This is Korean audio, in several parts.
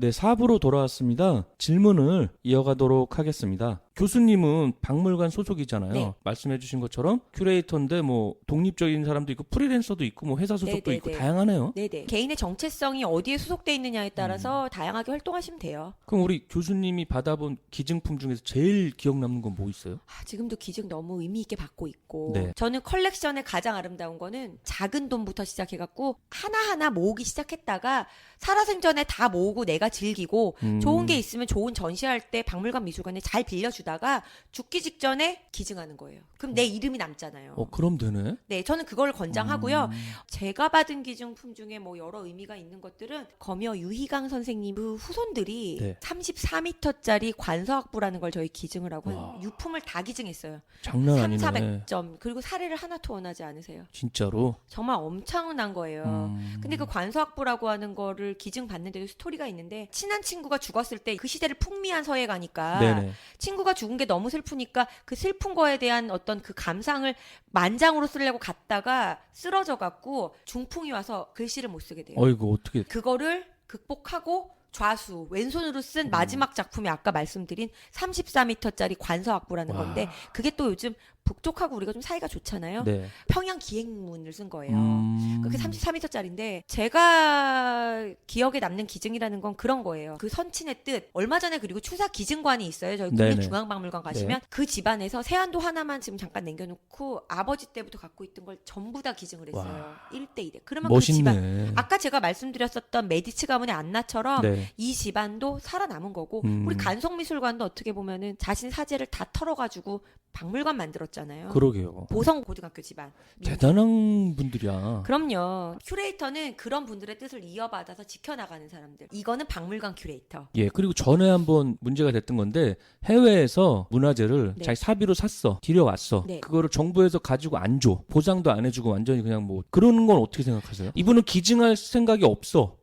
네, 4부로 돌아왔습니다. 질문을 이어가도록 하겠습니다. 교수님은 박물관 소속이잖아요. 네. 말씀해주신 것처럼 큐레이터인데 뭐 독립적인 사람도 있고 프리랜서도 있고 뭐 회사 소속도 있고 다양하네요. 네네. 개인의 정체성이 어디에 소속돼 있느냐에 따라서 다양하게 활동하시면 돼요. 그럼 우리 교수님이 받아본 기증품 중에서 제일 기억 남는 건 뭐 있어요? 지금도 기증 너무 의미 있게 받고 있고 네. 저는 컬렉션의 가장 아름다운 거는 작은 돈부터 시작해갖고 하나하나 모으기 시작했다가 살아생전에 다 모으고 내가 즐기고 좋은 게 있으면 좋은 전시할 때 박물관 미술관에 잘 빌려주다가 죽기 직전에 기증하는 거예요. 그럼 내 이름이 남잖아요. 그럼 되네. 네, 저는 그걸 권장하고요. 제가 받은 기증품 중에 뭐 여러 의미가 있는 것들은 검여 유희강 선생님 그 후손들이 네. 34m짜리 관서학부라는 걸 저희 기증을 하고 와. 유품을 다 기증했어요. 장난 3, 아니네. 400점. 그리고 사례를 하나도 원하지 않으세요. 진짜로? 정말 엄청난 거예요. 근데 그 관서학부라고 하는 거를 기증 받는데도 스토리가 있는데 친한 친구가 죽었을 때 그 시대를 풍미한 서예가니까 네네. 친구가 죽은 게 너무 슬프니까 그 슬픈 거에 대한 어떤 그 감상을 만장으로 쓰려고 갔다가 쓰러져 갖고 중풍이 와서 글씨를 못 쓰게 돼요. 어이구 어떻게? 그거를 극복하고 좌수 왼손으로 쓴 마지막 작품이 아까 말씀드린 34m짜리 관서학부라는 와. 건데 그게 또 요즘 북쪽하고 우리가 좀 사이가 좋잖아요. 네. 평양 기행문을 쓴 거예요. 그게 그 34m짜리인데 제가 기억에 남는 기증이라는 건 그런 거예요. 그 선친의 뜻. 얼마 전에 그리고 추사 기증관이 있어요. 저희 네네. 국립중앙박물관 가시면 그 집안에서 세안도 하나만 지금 잠깐 남겨놓고 아버지 때부터 갖고 있던 걸 전부 다 기증을 했어요. 와. 1대 2대. 그러면 그 집안 멋있네. 아까 제가 말씀드렸었던 메디치 가문의 안나처럼 네. 이 집안도 살아남은 거고 우리 간송미술관도 어떻게 보면은 자신 사재를 다 털어가지고 박물관 만들었잖아요. 그러게요. 보성고등학교 집안. 대단한 분들이야. 그럼요. 큐레이터는 그런 분들의 뜻을 이어받아서 지켜나가는 사람들. 이거는 박물관 큐레이터. 예, 그리고 전에 한번 문제가 됐던 건데 해외에서 문화재를 네. 자기 사비로 샀어. 들여왔어. 네. 그거를 정부에서 가지고 안 줘. 보상도 안 해주고 완전히 그냥 뭐 그러는 건 어떻게 생각하세요? 이분은 기증할 생각이 없어.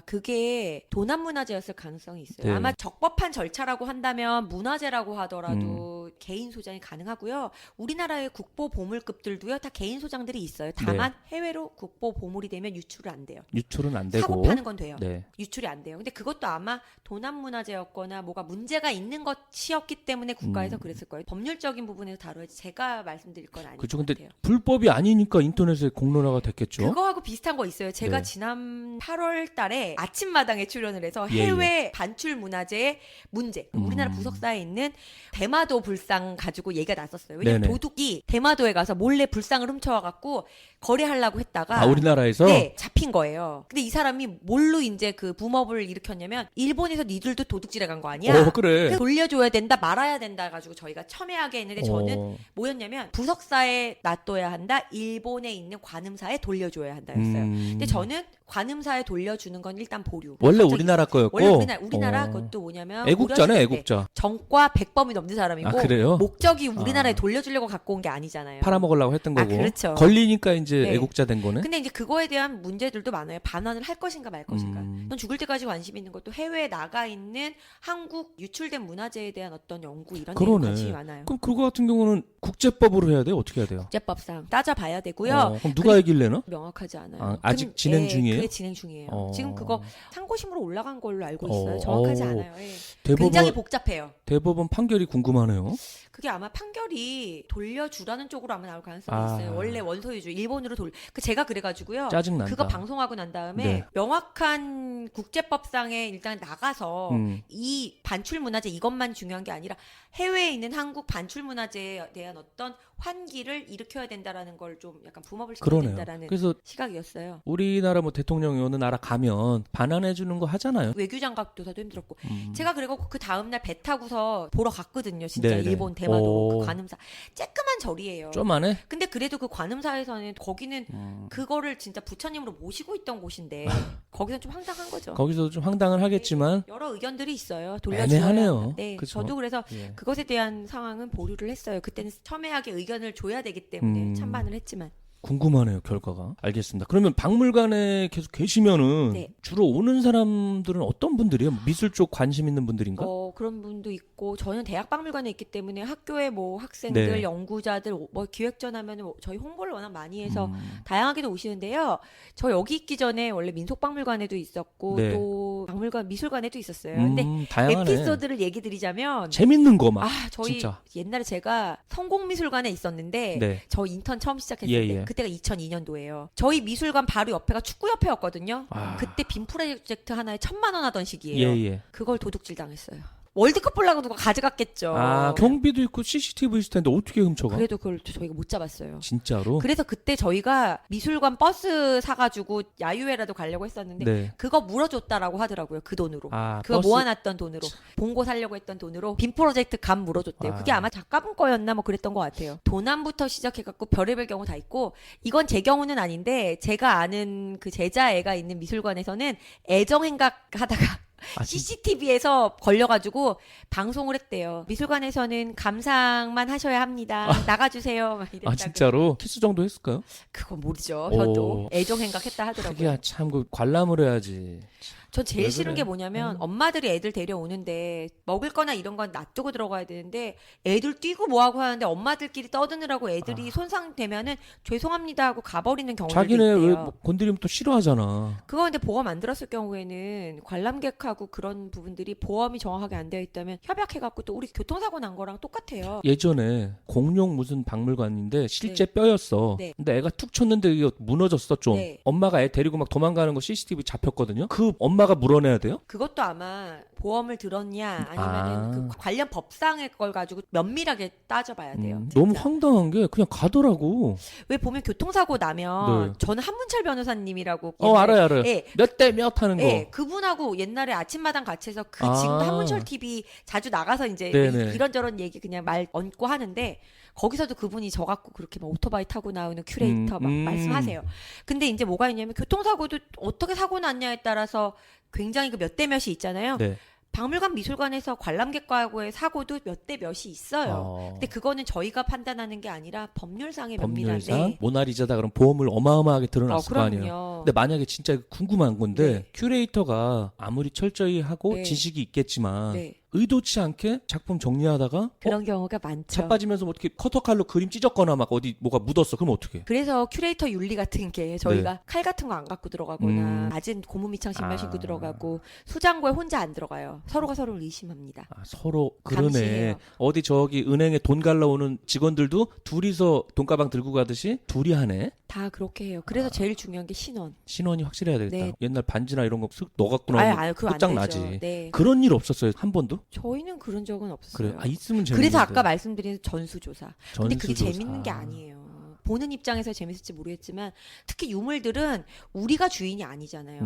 그게 도난문화재였을 가능성이 있어요. 네. 아마 적법한 절차라고 한다면 문화재라고 하더라도 개인 소장이 가능하고요. 우리나라의 국보 보물급들도요. 다 개인 소장들이 있어요. 다만 해외로 국보 보물이 되면 유출을 안 돼요. 유출은 안 되고. 사고 파는 건 돼요. 네. 유출이 안 돼요. 근데 그것도 아마 도난문화재였거나 뭐가 문제가 있는 것이었기 때문에 국가에서 그랬을 거예요. 법률적인 부분에서 다뤄야지 제가 말씀드릴 건 아닐 그렇죠. 것 근데 같아요. 불법이 아니니까 인터넷에 공론화가 됐겠죠. 그거하고 비슷한 거 있어요. 제가 네. 지난 8월 달에 아침마당에 출연을 해서 예, 해외 반출 문화재의 문제. 우리나라 부석사에 있는 대마도 불상 가지고 얘기가 났었어요. 왜냐면 네네. 도둑이 대마도에 가서 몰래 불상을 훔쳐와갖고 거래하려고 했다가 우리나라에서? 네, 잡힌 거예요. 근데 이 사람이 뭘로 이제 그 붐업을 일으켰냐면 일본에서 니들도 도둑질해 간 거 아니야? 그래. 그래서 돌려줘야 된다 말아야 된다 가지고 저희가 첨예하게 했는데 저는 어. 뭐였냐면 부석사에 놔둬야 한다 일본에 있는 관음사에 돌려줘야 한다였어요. 근데 저는 관음사에 돌려주는 건 일단 보류. 원래 갑자기 우리나라 거였고. 원래 우리나라 그것도 뭐냐면 애국자네, 어렸을 때 애국자. 정과 100범이 넘는 사람이고 그래요? 목적이 우리나라에 돌려주려고 갖고 온 게 아니잖아요. 팔아먹으려고 했던 거고. 그렇죠. 걸리니까 이제 네. 애국자 된 거네. 근데 이제 그거에 대한 문제들도 많아요. 반환을 할 것인가 말 것인가. 넌 죽을 때까지 관심 있는 것도 해외에 나가 있는 한국 유출된 문화재에 대한 어떤 연구 이런 데 그러네. 관심이 많아요. 그럼 그거 같은 경우는 국제법으로 해야 돼요? 어떻게 해야 돼요? 국제법상 따져봐야 되고요. 그럼 누가 얘기를 내나? 명확하지 않아요. 아직 진행 중이에요? 그게 진행 중이에요. 지금 그거 상고심으로 올라간 걸로 알고 어. 있어요. 정확하지 않아요. 예. 대법원, 굉장히 복잡해요. 대법원 판결이 궁금하네요. 그게 아마 판결이 돌려주라는 쪽으로 아마 나올 가능성이 있어요. 원래 원소유주 일본으로 제가 그래가지고요. 짜증난다. 그거 방송하고 난 다음에 네. 명확한 국제법상에 일단 나가서 이 반출 문화재 이것만 중요한 게 아니라 해외에 있는 한국 반출 문화재에 대한 어떤 환기를 일으켜야 된다라는 걸 좀 약간 붐업을 시켜야 그러네요. 된다라는 그래서 시각이었어요. 우리나라 뭐 대통령이 어느 나라 가면 반환해 주는 거 하잖아요. 외교장관 조사도 힘들었고 제가 그리고 그 다음날 배 타고서 보러 갔거든요. 진짜 네네. 일본 대마도 오. 그 관음사 쬐끄만 절이에요. 좀 안 해? 근데 그래도 그 관음사에서는 거기는 그거를 진짜 부처님으로 모시고 있던 곳인데 거기서 좀 황당한 거죠. 거기서도 좀 황당을 하겠지만 여러 의견들이 있어요. 애매하네요. 네, 그쵸? 저도 그래서 예. 그것에 대한 상황은 보류를 했어요. 그때는 첨예하게 의견을 줘야 되기 때문에 찬반을 했지만. 궁금하네요, 결과가. 알겠습니다. 그러면 박물관에 계속 계시면은 네. 주로 오는 사람들은 어떤 분들이에요? 미술 쪽 관심 있는 분들인가? 그런 분도 있고 저는 대학 박물관에 있기 때문에 학교에 뭐 학생들, 네. 연구자들 뭐 기획전 하면은 뭐 저희 홍보를 워낙 많이 해서 음. 다양하게도 오시는데요. 저 여기 있기 전에 원래 민속박물관에도 있었고 네. 또 박물관 미술관에도 있었어요. 근데 다양하네. 에피소드를 얘기 드리자면 재밌는 거 막. 저희 진짜. 옛날에 제가 성공미술관에 있었는데 네. 저 인턴 처음 시작했을 예, 때 예. 그때가 2002년도예요. 저희 미술관 바로 옆에가 축구협회였거든요. 아. 그때 빔 프로젝트 하나에 1,000만 원 하던 시기예요. 예. 그걸 도둑질 당했어요. 월드컵 보려고 누가 가져갔겠죠. 아, 경비도 있고 CCTV 있을 텐데 어떻게 훔쳐가? 그래도 그걸 저희가 못 잡았어요. 진짜로? 그래서 그때 저희가 미술관 버스 사가지고 야유회라도 가려고 했었는데 네. 그거 물어줬다라고 하더라고요. 그 돈으로. 아, 그거 버스- 모아놨던 돈으로 본고 살려고 했던 돈으로 빔 프로젝트 감 물어줬대요. 아. 그게 아마 작가분 거였나 뭐 그랬던 것 같아요. 도난부터 시작해갖고 별의별 경우 다 있고 이건 제 경우는 아닌데 제가 아는 그 제자 애가 있는 미술관에서는 애정행각 하다가 아, CCTV에서 걸려가지고 방송을 했대요. 미술관에서는 감상만 하셔야 합니다. 나가주세요. 막 이랬다고. 아, 진짜로? 키스 정도 했을까요? 그거 모르죠. 오. 저도 애정행각 했다 하더라고요. 하기야 참 그 관람을 해야지. 전 제일 왜 싫은 그래? 게 뭐냐면 엄마들이 애들 데려오는데 먹을 거나 이런 건 놔두고 들어가야 되는데 애들 뛰고 뭐하고 하는데 엄마들끼리 떠드느라고 애들이 손상되면은 죄송합니다 하고 가버리는 경우도 자기네 있대요. 왜 건드리면 또 싫어하잖아. 그거 근데 보험 안 들었을 경우에는 관람객하고 그런 부분들이 보험이 정확하게 안 되어 있다면 협약해갖고 또 우리 교통사고 난 거랑 똑같아요. 예전에 공룡 무슨 박물관인데 실제 뼈였어. 네. 근데 애가 툭 쳤는데 이거 무너졌어 좀. 네. 엄마가 애 데리고 막 도망가는 거 CCTV 잡혔거든요. 그 엄마가 물어내야 돼요? 그것도 아마 보험을 들었냐 아니면은 아. 그 관련 법상의 걸 가지고 면밀하게 따져봐야 돼요. 진짜. 너무 황당한 게 그냥 가더라고. 왜 보면 교통사고 나면 네. 저는 한문철 변호사님이라고 알아요. 예, 몇 대 몇 하는 거. 예, 그분하고 옛날에 아침마당 같이 해서 그 아. 지금도 한문철 TV 자주 나가서 이제 네네. 이런저런 얘기 그냥 말 얹고 하는데 거기서도 그분이 저 갖고 그렇게 막 오토바이 타고 나오는 큐레이터 막 말씀하세요. 근데 이제 뭐가 있냐면 교통사고도 어떻게 사고 났냐에 따라서 굉장히 그 몇 대 몇이 있잖아요. 네. 박물관 미술관에서 관람객과의 사고도 몇 대 몇이 있어요. 근데 그거는 저희가 판단하는 게 아니라 법률상의 면밀한데. 법률상 모나리자다 그럼 보험을 어마어마하게 들어놨을 거 아니에요. 그럼요. 근데 만약에 진짜 궁금한 건데 네. 큐레이터가 아무리 철저히 하고 네. 지식이 있겠지만 네. 의도치 않게 작품 정리하다가 그런 경우가 많죠. 자빠지면서 뭐 어떻게 커터칼로 그림 찢었거나 막 어디 뭐가 묻었어. 그럼 어떻게? 그래서 큐레이터 윤리 같은 게 저희가 칼 같은 거 안 갖고 들어가거나 낮은 고무미창 신발 아. 신고 들어가고 수장고에 혼자 안 들어가요. 서로가 서로를 의심합니다. 아, 서로 그러네. 감시해요. 어디 저기 은행에 돈 갈라 오는 직원들도 둘이서 돈가방 들고 가듯이 둘이 하네. 다 그렇게 해요. 그래서 제일 중요한 게 신원. 신원이 확실해야 되겠다. 네. 옛날 반지나 이런 거 쓱 넣어갖고 나오면 그거 안 끝장 되죠. 나지. 네. 그런 일 없었어요 한 번도? 저희는 그런 적은 없었어요. 그래. 아 있으면 재밌는데. 그래서 아까 말씀드린 전수조사. 근데 그게 전수조사. 재밌는 게 아니에요. 보는 입장에서 재밌을지 모르겠지만 특히 유물들은 우리가 주인이 아니잖아요.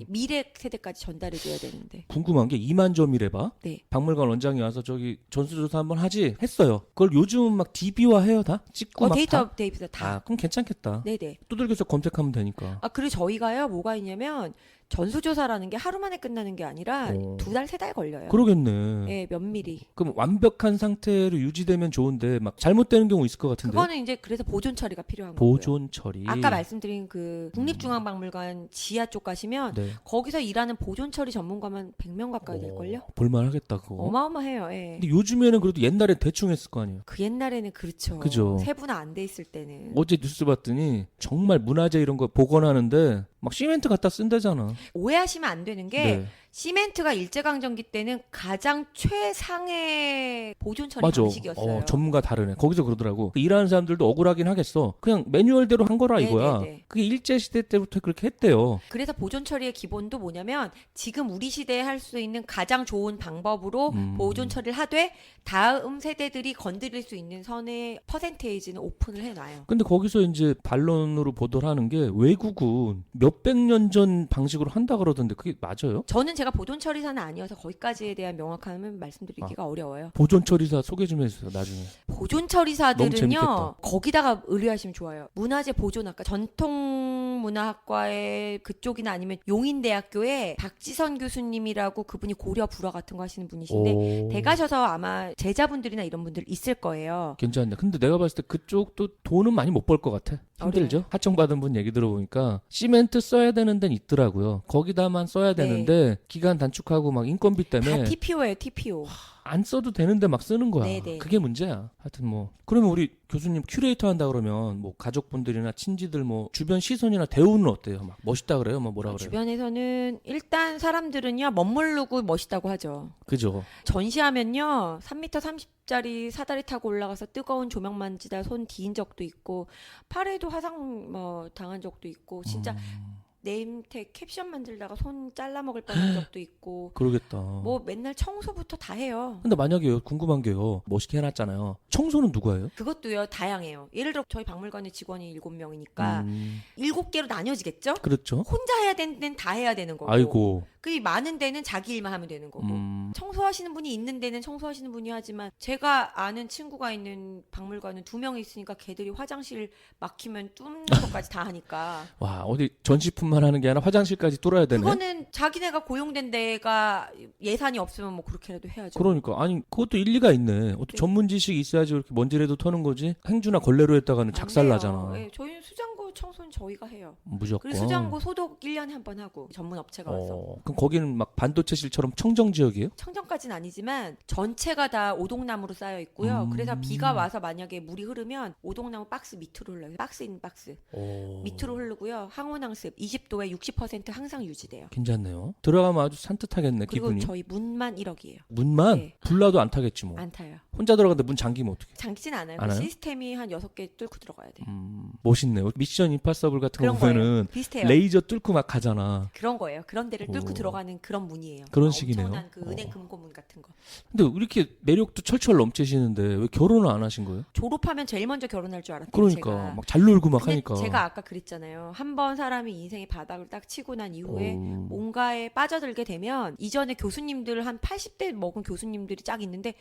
미래 세대까지 전달해줘야 되는데. 궁금한 게 2만 점이래봐. 네. 박물관 원장이 와서 저기 전수조사 한번 하지 했어요. 그걸 요즘은 막 DB화 해요 다? 찍고 막 다? 데이터 다. 아 그럼 괜찮겠다. 네네. 두들겨서 검색하면 되니까. 아, 그리고 저희가요, 뭐가 있냐면, 전수조사라는 게 하루 만에 끝나는 게 아니라 오. 2달, 3달 걸려요. 그러겠네. 예, 면밀히. 그럼 완벽한 상태로 유지되면 좋은데 막 잘못되는 경우 있을 것 같은데. 그거는 이제 그래서 보존 처리가 필요한 거고요. 보존 처리. 아까 말씀드린 그 국립중앙박물관 지하 쪽 가시면 네. 거기서 일하는 보존 처리 전문가만 100명 가까이 될걸요? 볼만하겠다 그거. 어마어마해요. 예. 근데 요즘에는 그래도 옛날에 대충 했을 거 아니에요. 그 옛날에는 그렇죠. 그죠. 세분화 안 돼 있을 때는. 어제 뉴스 봤더니 정말 문화재 이런 거 복원하는데 막 시멘트 갖다 쓴대잖아. 오해하시면 안 되는 게 네. 시멘트가 일제강점기 때는 가장 최상의 보존 처리 맞아. 방식이었어요. 전문가 다르네. 거기서 그러더라고. 일하는 사람들도 억울하긴 하겠어. 그냥 매뉴얼대로 한 거라 이거야. 네네네. 그게 일제 시대 때부터 그렇게 했대요. 그래서 보존 처리의 기본도 뭐냐면 지금 우리 시대에 할 수 있는 가장 좋은 방법으로 보존 처리를 하되 다음 세대들이 건드릴 수 있는 선의 퍼센테이지는 오픈을 해놔요. 근데 거기서 이제 반론으로 보도를 하는 게 외국은 몇백 년 전 방식으로 한다 그러던데 그게 맞아요? 저는 제가 보존 처리사는 아니어서 거기까지에 대한 명확함은 말씀드리기가 어려워요. 보존 처리사 소개 좀 해주세요. 나중에. 보존 너무 처리사들은요 재밌겠다. 거기다가 의뢰하시면 좋아요. 문화재 보존학과 전통 대중문화학과의 그쪽이나 아니면 용인대학교에 박지선 교수님이라고 그분이 고려 불어 같은 거 하시는 분이신데 오. 대가셔서 아마 제자분들이나 이런 분들 있을 거예요. 괜찮네. 근데 내가 봤을 때 그쪽도 돈은 많이 못 벌 것 같아. 힘들죠? 하청받은 분 얘기 들어보니까 시멘트 써야 되는 데는 있더라고요. 거기다만 써야 되는데 기간 단축하고 막 인건비 다 때문에 TPO예요, TPO. 안 써도 되는데 막 쓰는 거야. 네네. 그게 문제야. 하여튼 뭐 그러면 우리 교수님 큐레이터 한다 그러면 뭐 가족분들이나 친지들 뭐 주변 시선이나 대우는 어때요? 막 멋있다 그래요? 뭐 뭐라 그래요? 주변에서는 일단 사람들은요 멋모르고 멋있다고 하죠. 그죠? 전시하면요 3m 30짜리 사다리 타고 올라가서 뜨거운 조명 만지다 손 디인 적도 있고 팔에도 화상 뭐 당한 적도 있고 진짜 네임택 캡션 만들다가 손 잘라 먹을 뻔한 적도 있고 그러겠다. 뭐 맨날 청소부터 다 해요. 근데 만약에요, 궁금한 게요. 멋있게 해놨잖아요. 청소는 누가 해요? 그것도요 다양해요. 예를 들어 저희 박물관에 직원이 7명이니까 7개로 나뉘어지겠죠? 그렇죠. 혼자 해야 되는 데는 다 해야 되는 거고 아이고. 그 많은 데는 자기 일만 하면 되는 거고 청소하시는 분이 있는 데는 청소하시는 분이 하지만 제가 아는 친구가 있는 박물관은 2명이 있으니까 걔들이 화장실 막히면 뚫는 것까지 다 하니까 와, 어디 전시품만 하는 게 아니라 화장실까지 뚫어야 되네. 그거는 자기네가 고용된 데가 예산이 없으면 뭐 그렇게라도 해야죠. 그러니까 아니 그것도 일리가 있네. 어떤 전문 지식이 있어야지 그렇게 먼지라도 터는 거지. 행주나 걸레로 했다가는 안 작살 돼요. 나잖아. 예, 저희는 수장고 청소는 저희가 해요. 무조건. 그리고 수장고 소독 1년에 한 번 하고 전문 업체가 와서. 그럼 거기는 막 반도체실처럼 청정 지역이에요? 청정까지는 아니지만 전체가 다 오동나무로 쌓여 있고요. 그래서 비가 와서 만약에 물이 흐르면 오동나무 박스 밑으로 흘러요. 박스 인 박스 밑으로 흐르고요. 항온항습 20도에 60% 항상 유지돼요. 괜찮네요. 들어가면 아주 산뜻하겠네. 그리고 기분이. 저희 문만 1억이에요. 문만 네. 불나도 안 타겠지 뭐. 안 타요. 혼자 들어갔는데 문 잠기면 어떡해. 잠기진 않아요. 안 그 해요? 시스템이 한 6개 뚫고 들어가야 돼요. 멋있네요. 미션 임파서블 같은 거 그런 거예요. 보면은 비슷해요. 레이저 뚫고 막 가잖아. 그런 거예요. 그런 데를 뚫고 오. 들어가는 그런 문이에요. 그런 식이네요. 엄청난 그 은행 금고문 같은 거. 근데 왜 이렇게 매력도 철철 넘치시는데 왜 결혼을 안 하신 거예요? 졸업하면 제일 먼저 결혼할 줄 알았대요. 그러니까 제가. 막 잘 놀고 막 근데 하니까. 제가 아까 그랬잖아요. 한 번 사람이 인생의 바닥을 딱 치고 난 이후에 뭔가에 빠져들게 되면 이전에 교수님들 한 80대 먹은 교수님들이 쫙 있는데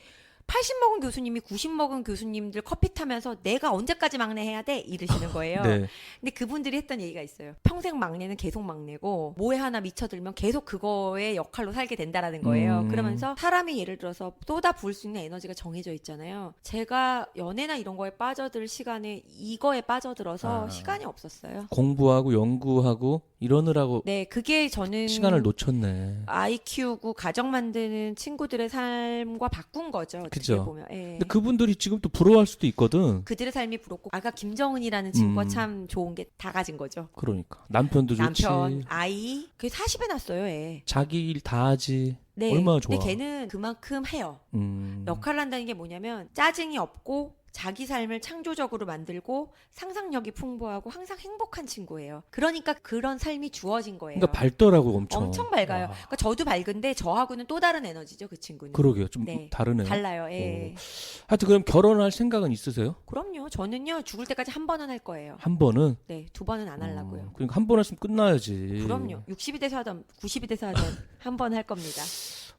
80 먹은 교수님이 90 먹은 교수님들 커피 타면서 내가 언제까지 막내 해야 돼? 이러시는 거예요. 네. 근데 그분들이 했던 얘기가 있어요. 평생 막내는 계속 막내고 뭐에 하나 미쳐들면 계속 그거의 역할로 살게 된다라는 거예요. 그러면서 사람이 예를 들어서 쏟아 부을 수 있는 에너지가 정해져 있잖아요. 제가 연애나 이런 거에 빠져들 시간에 이거에 빠져들어서 시간이 없었어요. 공부하고 연구하고 이러느라고 네, 그게 저는 시간을 놓쳤네. 아이 키우고 가정 만드는 친구들의 삶과 바꾼 거죠. 어떻게 그죠. 보면. 예. 근데 그분들이 지금 또 부러워할 수도 있거든. 그들의 삶이 부럽고 아까 김정은이라는 친구가 음. 참 좋은 게 다 가진 거죠. 그러니까 남편도 좋지. 남편, 아이, 그게 40에 났어요, 애. 자기 일 다 하지. 네. 얼마나 좋아. 근데 걔는 그만큼 해요. 역할을 한다는 게 뭐냐면 짜증이 없고 자기 삶을 창조적으로 만들고 상상력이 풍부하고 항상 행복한 친구예요. 그러니까 그런 삶이 주어진 거예요. 그러니까 밝더라고 엄청. 엄청 밝아요. 와. 그러니까 저도 밝은데 저하고는 또 다른 에너지죠, 그 친구는. 그러게요. 좀 네. 다르네요. 달라요. 예. 하여튼 그럼 결혼할 생각은 있으세요? 그럼요. 저는요 죽을 때까지 한 번은 할 거예요. 한 번은? 네, 2번은 안 하려고요. 그러니까 한 번 했으면 끝나야지. 그럼요. 60이 돼서 하든 90이 돼서 하든 한 번 할 겁니다.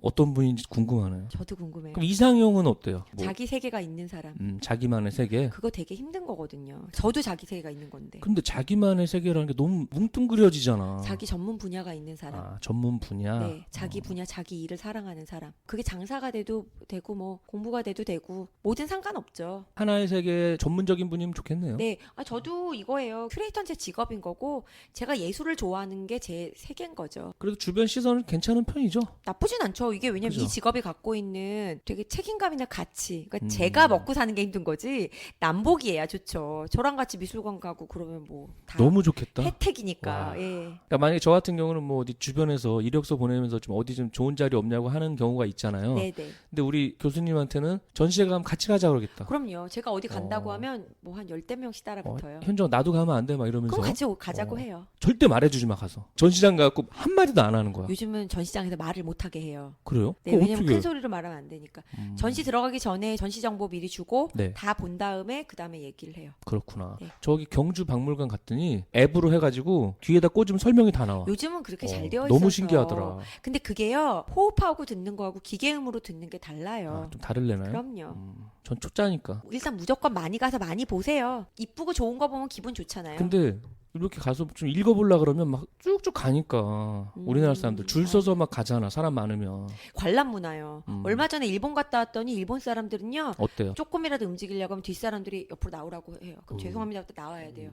어떤 분인지 궁금하네요. 저도 궁금해요. 그럼 이상형은 어때요? 뭐, 자기 세계가 있는 사람. 자기만의 세계. 그거 되게 힘든 거거든요. 저도 자기 세계가 있는 건데. 근데 자기만의 세계라는 게 너무 뭉뚱그려지잖아. 자기 전문 분야가 있는 사람. 아, 전문 분야. 네, 자기 분야, 자기 일을 사랑하는 사람. 그게 장사가 돼도 되고 뭐 공부가 돼도 되고 뭐든 상관없죠. 하나의 세계 전문적인 분이면 좋겠네요. 네, 저도 이거예요. 큐레이터는 제 직업인 거고 제가 예술을 좋아하는 게 제 세계인 거죠. 그래도 주변 시선은 괜찮은 편이죠. 나쁘진 않죠. 이게 왜냐면 그죠. 이 직업이 갖고 있는 되게 책임감이나 가치. 그러니까 제가 먹고 사는 게 힘든 거지 남복이에야 좋죠. 저랑 같이 미술관 가고 그러면 뭐 다 너무 좋겠다. 혜택이니까. 와. 예. 그러니까 만약에 저 같은 경우는 뭐 어디 주변에서 이력서 보내면서 좀 어디 좀 좋은 자리 없냐고 하는 경우가 있잖아요. 네, 네. 근데 우리 교수님한테는 전시회 가면 같이 가자 그러겠다. 그럼요. 제가 어디 간다고 하면 뭐 한 10대명씩 따라붙어요. 현정 나도 가면 안 돼 막 이러면서 그럼 같이 가자고 해요. 절대 말해주지 마 가서 전시장 가갖고 한 마디도 안 하는 거야. 요즘은 전시장에서 말을 못 하게 해요. 그래요? 네, 그거 왜냐면 어떻게 큰 소리로 말하면 안 되니까. 전시 들어가기 전에 전시 정보 미리 주고 네. 다 본 다음에 그 다음에 얘기를 해요. 그렇구나. 네. 저기 경주 박물관 갔더니 앱으로 해가지고 뒤에다 꽂으면 설명이 다 나와. 요즘은 그렇게 잘 되어 있어서. 너무 신기하더라. 근데 그게요. 호흡하고 듣는 거하고 기계음으로 듣는 게 달라요. 좀 다를래나요? 그럼요. 전 초짜니까. 일단 무조건 많이 가서 많이 보세요. 이쁘고 좋은 거 보면 기분 좋잖아요. 근데 이렇게 가서 좀 읽어보려 그러면 막 쭉쭉 가니까 우리나라 사람들 줄 서서 막 가잖아. 사람 많으면. 관람 문화요. 얼마 전에 일본 갔다 왔더니 일본 사람들은요. 어때요? 조금이라도 움직이려고 하면 뒷사람들이 옆으로 나오라고 해요. 그럼 죄송합니다. 또 나와야 돼요.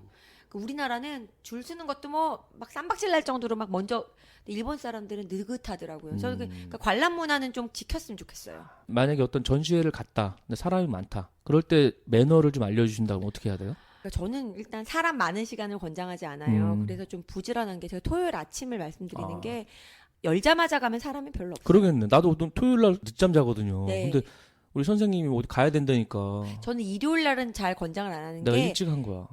그 우리나라는 줄 서는 것도 뭐 막 쌈박질 날 정도로 막 먼저 일본 사람들은 느긋하더라고요. 저는 그러니까 관람 문화는 좀 지켰으면 좋겠어요. 만약에 어떤 전시회를 갔다. 근데 사람이 많다. 그럴 때 매너를 좀 알려주신다면 어떻게 해야 돼요? 그러니까 저는 일단 사람 많은 시간을 권장하지 않아요. 그래서 좀 부지런한 게 제가 토요일 아침을 말씀드리는 게 열자마자 가면 사람이 별로 없어요. 그러겠네. 나도 토요일 날 늦잠 자거든요. 네. 근데 우리 선생님이 어디 가야 된다니까. 저는 일요일 날은 잘 권장을 안 하는 내가 게 일찍 한 거야.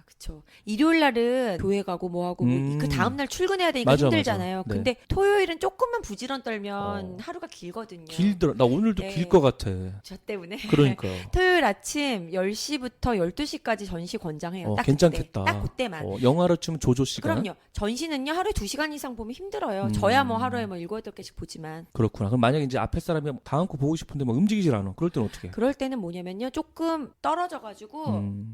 그쵸. 일요일 날은 교회 가고 뭐 하고 그 다음 날 출근해야 되니까 맞아, 힘들잖아요. 맞아. 네. 근데 토요일은 조금만 부지런 떨면 하루가 길거든요. 길더라. 나 오늘도 네. 길 것 같아. 저 때문에. 그러니까. 토요일 아침 10시부터 12시까지 전시 권장해요. 딱 괜찮겠다. 그때. 딱 그때만. 영화로 치면 조조 시간. 그럼요. 전시는요. 하루에 2시간 이상 보면 힘들어요. 저야 뭐 하루에 뭐 7, 8개씩 보지만. 그렇구나. 그럼 만약에 이제 앞에 사람이 다음 거 보고 싶은데 막 움직이질 않아. 그럴 때는 어떻게 해? 그럴 때는 뭐냐면요. 조금 떨어져가지고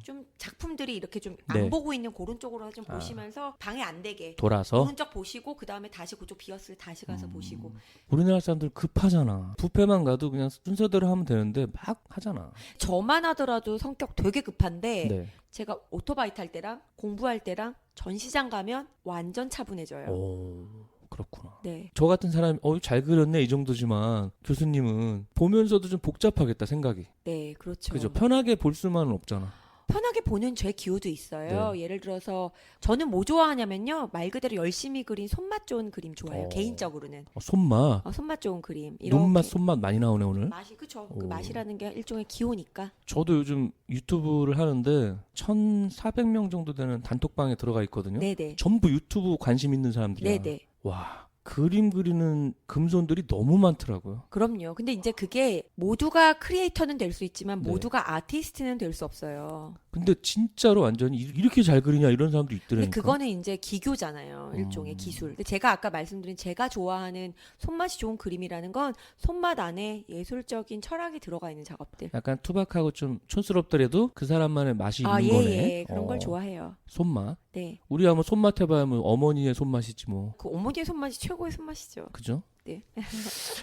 좀 작품들이 이렇게 좀 안 네. 보고 있는 그런 쪽으로 좀 보시면서 방해 안 되게 돌아서 오른쪽 보시고 그 다음에 다시 그쪽 비었을 때 다시 가서 보시고. 우리나라 사람들 급하잖아. 뷔페만 가도 그냥 순서대로 하면 되는데 막 하잖아. 저만 하더라도 성격 되게 급한데 네. 제가 오토바이 탈 때랑 공부할 때랑 전시장 가면 완전 차분해져요. 오, 그렇구나. 네. 저 같은 사람이 잘 그렸네 이 정도지만 교수님은 보면서도 좀 복잡하겠다 생각이. 네, 그렇죠. 그죠? 편하게 볼 수만은 없잖아. 편하게 보는 제 기호도 있어요. 네. 예를 들어서 저는 뭐 좋아하냐면요. 말 그대로 열심히 그린 손맛 좋은 그림 좋아해요. 개인적으로는. 손맛. 손맛 좋은 그림. 눈맛, 손맛 많이 나오네 오늘. 맛이 그쵸. 그 맛이라는 게 일종의 기호니까. 저도 요즘 유튜브를 하는데 1,400명 정도 되는 단톡방에 들어가 있거든요. 네네. 전부 유튜브 관심 있는 사람들이야. 네네. 와, 그림 그리는 금손들이 너무 많더라고요. 그럼요. 근데 이제 그게 모두가 크리에이터는 될 수 있지만 네. 모두가 아티스트는 될 수 없어요. 근데 진짜로 완전히 이렇게 잘 그리냐 이런 사람도 근데 있더라니까. 그거는 이제 기교잖아요. 일종의 기술. 근데 제가 아까 말씀드린 제가 좋아하는 손맛이 좋은 그림이라는 건 손맛 안에 예술적인 철학이 들어가 있는 작업들. 약간 투박하고 좀 촌스럽더라도 그 사람만의 맛이 있는 예, 거네. 예. 그런 걸 좋아해요. 손맛. 네. 우리 한번 손맛 해봐야 뭐 어머니의 손맛이지 뭐. 그 어머니의 손맛이 최고의 손맛이죠. 그죠? 네.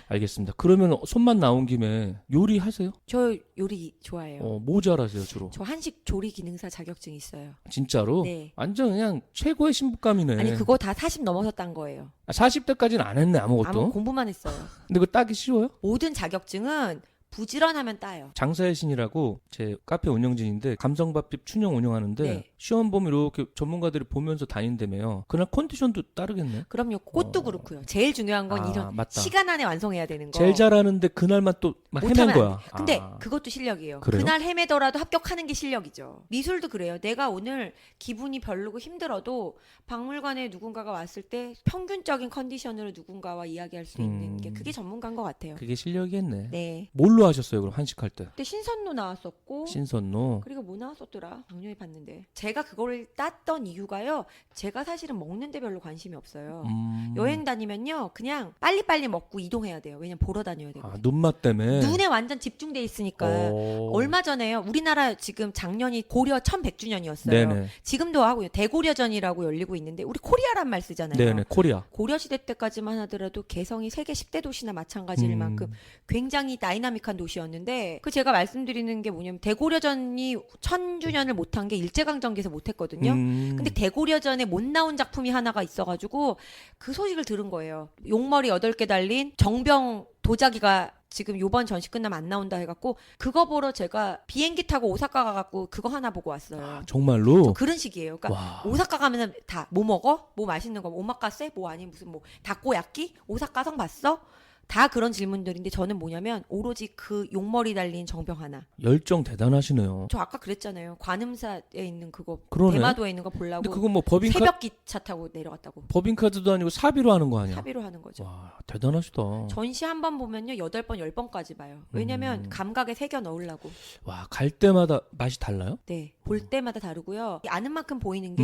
알겠습니다. 그러면 손맛 나온 김에 요리하세요? 저 요리 좋아해요. 뭐 잘하세요 주로? 저 한식 조리 기능사 자격증 있어요. 진짜로? 네. 완전 그냥 최고의 신부감이네. 아니 그거 다 40 넘어서 딴 거예요. 40대까지는 안 했네 아무것도. 아무 공부만 했어요. 근데 그거 따기 쉬워요? 모든 자격증은 부지런하면 따요. 장사의 신이라고 제 카페 운영진인데 감성밥집 춘영 운영하는데 네. 시험 보면 이렇게 전문가들이 보면서 다닌다며요. 그날 컨디션도 따르겠네. 그럼요. 꽃도 그렇고요. 제일 중요한 건 이런 맞다. 시간 안에 완성해야 되는 거. 제일 잘하는데 그날만 또 막 헤맨 못하면 거야. 안 돼. 근데 그것도 실력이에요. 그래요? 그날 헤매더라도 합격하는 게 실력이죠. 미술도 그래요. 내가 오늘 기분이 별로고 힘들어도 박물관에 누군가가 왔을 때 평균적인 컨디션으로 누군가와 이야기할 수 있는 게 그게 전문가인 것 같아요. 그게 실력이겠네. 네. 뭘로 하셨어요 그럼 한식할 때? 그때 신선로 나왔었고 신선로. 그리고 뭐 나왔었더라? 작년에 봤는데 제가 그거를 땄던 이유가요. 제가 사실은 먹는데 별로 관심이 없어요. 여행 다니면요 그냥 빨리빨리 먹고 이동해야 돼요. 왜냐면 보러 다녀야 되거든요. 눈맛 때문에. 눈에 완전 집중돼 있으니까. 얼마 전에요. 우리나라 지금 작년이 고려 1100주년이었어요. 네네. 지금도 하고요. 대고려전이라고 열리고 있는데 우리 코리아란 말 쓰잖아요. 네네. 코리아. 고려 시대 때까지만 하더라도 개성이 세계 10대 도시나 마찬가지일 만큼 굉장히 다이나믹한 도시였는데 그 제가 말씀드리는 게 뭐냐면 대고려전이 1000주년을 못한 게 일제강점기에서 못했거든요. 근데 대고려전에 못 나온 작품이 하나가 있어가지고 그 소식을 들은 거예요. 용머리 8개 달린 정병 도자기가 지금 요번 전시 끝나면 안 나온다 해갖고 그거 보러 제가 비행기 타고 오사카 가갖고 그거 하나 보고 왔어요. 정말로? 좀 그런 식이에요. 그러니까 와. 오사카 가면은 다 뭐 먹어? 뭐 맛있는 거? 오마카세? 뭐 아니면 무슨 뭐 다코야끼? 오사카성 봤어? 다 그런 질문들인데 저는 뭐냐면 오로지 그 용머리 달린 정병 하나. 열정 대단하시네요. 저 아까 그랬잖아요. 관음사에 있는 그거 그러네. 대마도에 있는 거 보려고 근데 그건 뭐 새벽 기차 타고 내려갔다고. 법인카드도 아니고 사비로 하는 거 아니야? 사비로 하는 거죠. 와, 대단하시다. 전시 한 번 보면요 8번 10번까지 봐요. 왜냐면 감각에 새겨 넣으려고. 와, 갈 때마다 맛이 달라요? 네. 볼 때마다 다르고요. 아는 만큼 보이는 게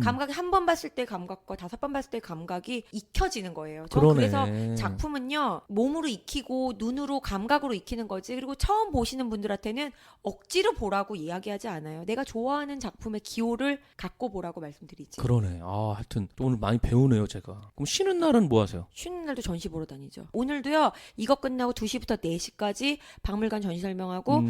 감각이 한 번 봤을 때 감각과 5번 봤을 때 감각이 익혀지는 거예요. 저는 그러네. 그래서 작품은요, 몸으로 익히고 눈으로 감각으로 익히는 거지. 그리고 처음 보시는 분들한테는 억지로 보라고 이야기하지 않아요. 내가 좋아하는 작품의 기호를 갖고 보라고 말씀드리지. 그러네. 아, 하여튼 또 오늘 많이 배우네요, 제가. 그럼 쉬는 날은 뭐 하세요? 쉬는 날도 전시 보러 다니죠. 오늘도요, 이거 끝나고 2시부터 4시까지 박물관 전시 설명하고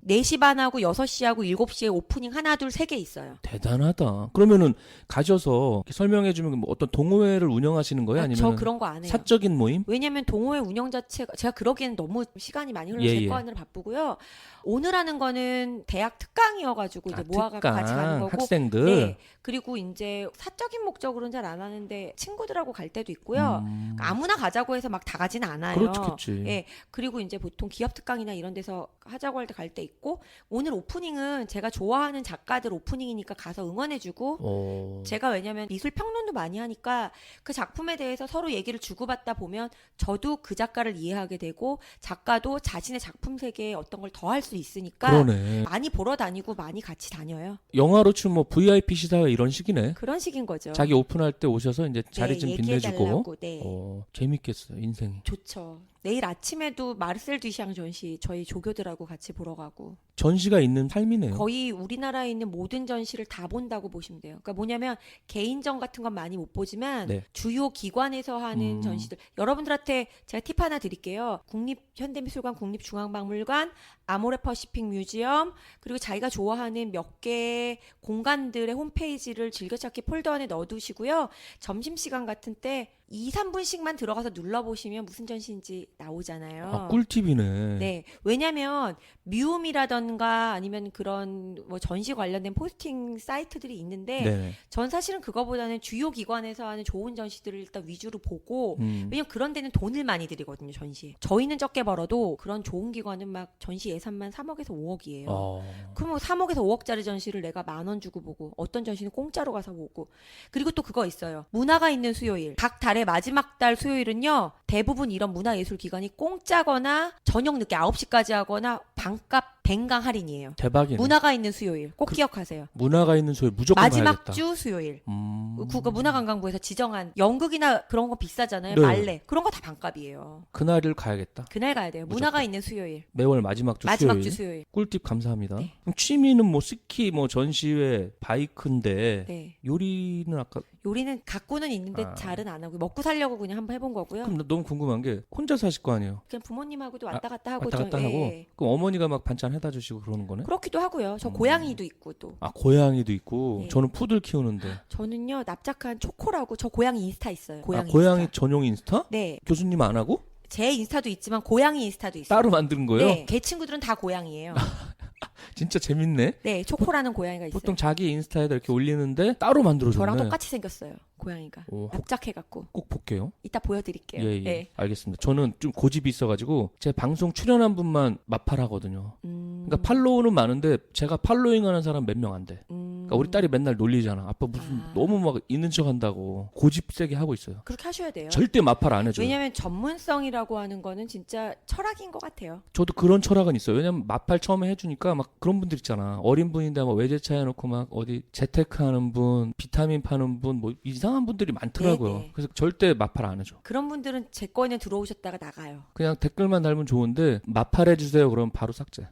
4시 반하고 6시하고 7시에 오프닝 하나 둘 3개 있어요. 대단하다. 그러면은 가셔서 이렇게 설명해주면 뭐 어떤 동호회를 운영하시는 거예요? 아니면 저 그런 거 안 해요. 사적인 모임? 왜냐면 동호회 운영 자체가 제가 그러기에는 너무 시간이 많이 흘러서 예, 제 예. 거 하느라 바쁘고요. 오늘 하는 거는 대학 특강이어가지고 이제 모아가 특강, 같이 가는 거고. 학생들. 네. 그리고 이제 사적인 목적으로는 잘 안 하는데 친구들하고 갈 때도 있고요. 아무나 가자고 해서 막 다 가지는 않아요. 그렇지. 예. 그리고 이제 보통 기업 특강이나 이런 데서 하자고 할 때 갈 때 있고, 오늘 오프닝은 제가 좋아하는 작가들 오프닝이니까 가서 응원해주고, 제가 왜냐면 미술 평론도 많이 하니까 그 작품에 대해서 서로 얘기를 주고받다 보면 저도 그 작가를 이해하게 되고 작가도 자신의 작품 세계에 어떤 걸 더 할 수 있으니까 그러네. 많이 보러 다니고 많이 같이 다녀요. 영화로 치면 뭐 VIP 시사회 이런 식이네. 그런 식인 거죠. 자기 오픈할 때 오셔서 이제 자리 네, 좀 빛내주고. 얘기해달라고, 네. 재밌겠어요, 인생이. 좋죠. 내일 아침에도 마르셀 뒤샹 전시 저희 조교들하고 같이 보러 가고. 전시가 있는 삶이네요. 거의 우리나라에 있는 모든 전시를 다 본다고 보시면 돼요. 그러니까 뭐냐면 개인전 같은 건 많이 못 보지만 네. 주요 기관에서 하는 전시들. 여러분들한테 제가 팁 하나 드릴게요. 국립현대미술관, 국립중앙박물관, 아모레 퍼시픽 뮤지엄, 그리고 자기가 좋아하는 몇 개의 공간들의 홈페이지를 즐겨찾기 폴더 안에 넣어두시고요. 점심시간 같은 때 2, 3분씩만 들어가서 눌러보시면 무슨 전시인지 나오잖아요. 아, 꿀팁이네. 네. 왜냐면 뮤움이라던가 아니면 그런 뭐 전시 관련된 포스팅 사이트들이 있는데 네. 전 사실은 그거보다는 주요 기관에서 하는 좋은 전시들을 일단 위주로 보고 왜냐면 그런 데는 돈을 많이 들이거든요, 전시에. 저희는 적게 벌어도 그런 좋은 기관은 막 전시 예산만 3억에서 5억이에요. 그럼 3억에서 5억짜리 전시를 내가 10,000원 주고 보고 어떤 전시는 공짜로 가서 보고 그리고 또 그거 있어요. 문화가 있는 수요일. 각 달의 마지막 달 수요일은요. 대부분 이런 문화예술기관이 공짜거나 저녁 늦게 9시까지 하거나 반값 뱅강 할인이에요. 대박이네. 문화가 있는 수요일. 꼭 기억하세요. 문화가 있는 수요일 무조건 마지막 가야겠다. 주 수요일. 그거 문화관광부에서 지정한 연극이나 그런 거 비싸잖아요. 네. 말레. 그런 거 다 반값이에요. 그날을 가야겠다. 그날 가야 돼요. 문화가 있는 수요일. 매월 마지막 주 마지막 수요일. 주 수요일. 꿀팁 감사합니다. 네. 그럼 취미는 뭐 스키, 뭐 전시회, 바이크인데 네. 요리는 아까 요리는 갖고는 있는데 잘은 안 하고 먹고 살려고 그냥 한번 해본 거고요. 그럼 나 너무 궁금한 게 혼자 사실 거 아니에요? 그냥 부모님하고도 왔다 갔다 하고 왔다 갔다 좀, 하고 예. 그럼 어머니가 막 반찬 해다 주시고 그러는 거네? 그렇기도 하고요. 저 고양이도 있고 또. 아 고양이도 있고 네. 저는 푸들 키우는데 저는요 납작한 초코라고 저 고양이 인스타 있어요. 고양이, 고양이 인스타. 전용 인스타? 네. 교수님 안 하고? 제 인스타도 있지만 고양이 인스타도 있어요. 따로 만드는 거예요? 네. 걔 친구들은 다 고양이에요. 진짜 재밌네. 네. 초코라는 고양이가 있어요. 보통 자기 인스타에다 이렇게 올리는데 따로 만들어줬네. 저랑 똑같이 생겼어요. 고양이가. 오, 납작해갖고. 꼭 볼게요. 이따 보여드릴게요. 예, 예. 네. 알겠습니다. 저는 좀 고집이 있어가지고 제 방송 출연한 분만 마팔하거든요. 그러니까 팔로우는 많은데 제가 팔로잉하는 사람 몇 명 안 돼. 그러니까 우리 딸이 맨날 놀리잖아. 아빠 무슨 너무 막 있는 척한다고 고집 세게 하고 있어요. 그렇게 하셔야 돼요. 절대 마팔 안 해줘요. 왜냐면 전문성이라고 하는 거는 진짜 철학인 것 같아요. 저도 그런 철학은 있어요. 왜냐면 마팔 처음에 해주니까 막 그런 분들 있잖아. 어린 분인데 뭐 외제차 해놓고 막 어디 재테크 하는 분, 비타민 파는 분, 뭐 이상한 분들이 많더라고요. 네네. 그래서 절대 마팔 안 해줘. 그런 분들은 제 거에는 들어오셨다가 나가요. 그냥 댓글만 달면 좋은데 마팔 해주세요. 그러면 바로 삭제.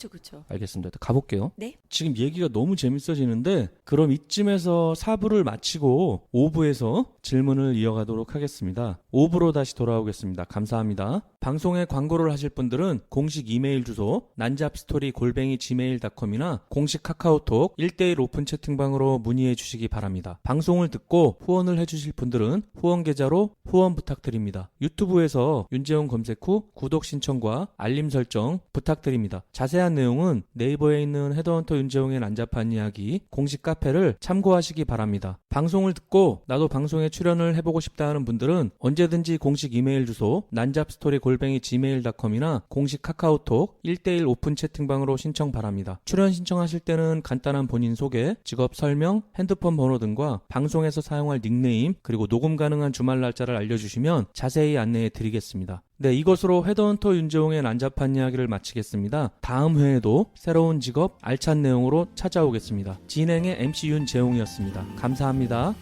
그쵸. 알겠습니다. 가볼게요. 네. 지금 얘기가 너무 재밌어지는데 그럼 이쯤에서 4부를 마치고 5부에서 질문을 이어가도록 하겠습니다. 5부로 다시 돌아오겠습니다. 감사합니다. 방송에 광고를 하실 분들은 공식 이메일 주소 난잡스토리@gmail.com이나 공식 카카오톡 1:1 오픈 채팅방으로 문의해 주시기 바랍니다. 방송을 듣고 후원을 해주실 분들은 후원 계좌로 후원 부탁드립니다. 유튜브에서 윤재훈 검색 후 구독 신청과 알림 설정 부탁드립니다. 자세한 내용은 네이버에 있는 헤드헌터 윤재훈의 난잡한 이야기 공식 카페를 참고하시기 바랍니다. 방송을 듣고 나도 방송에 출연을 해보고 싶다 하는 분들은 언제든지 공식 이메일 주소 난잡스토리@gmail.com이나 공식 카카오톡 1:1 오픈 채팅방으로 신청 바랍니다. 출연 신청하실 때는 간단한 본인 소개, 직업 설명, 핸드폰 번호 등과 방송에서 사용할 닉네임 그리고 녹음 가능한 주말 날짜를 알려주시면 자세히 안내해 드리겠습니다. 네, 이것으로 헤드헌터 윤재홍의 난잡한 이야기를 마치겠습니다. 다음 회에도 새로운 직업 알찬 내용으로 찾아오겠습니다. 진행의 MC 윤재홍이었습니다. 감사합니다.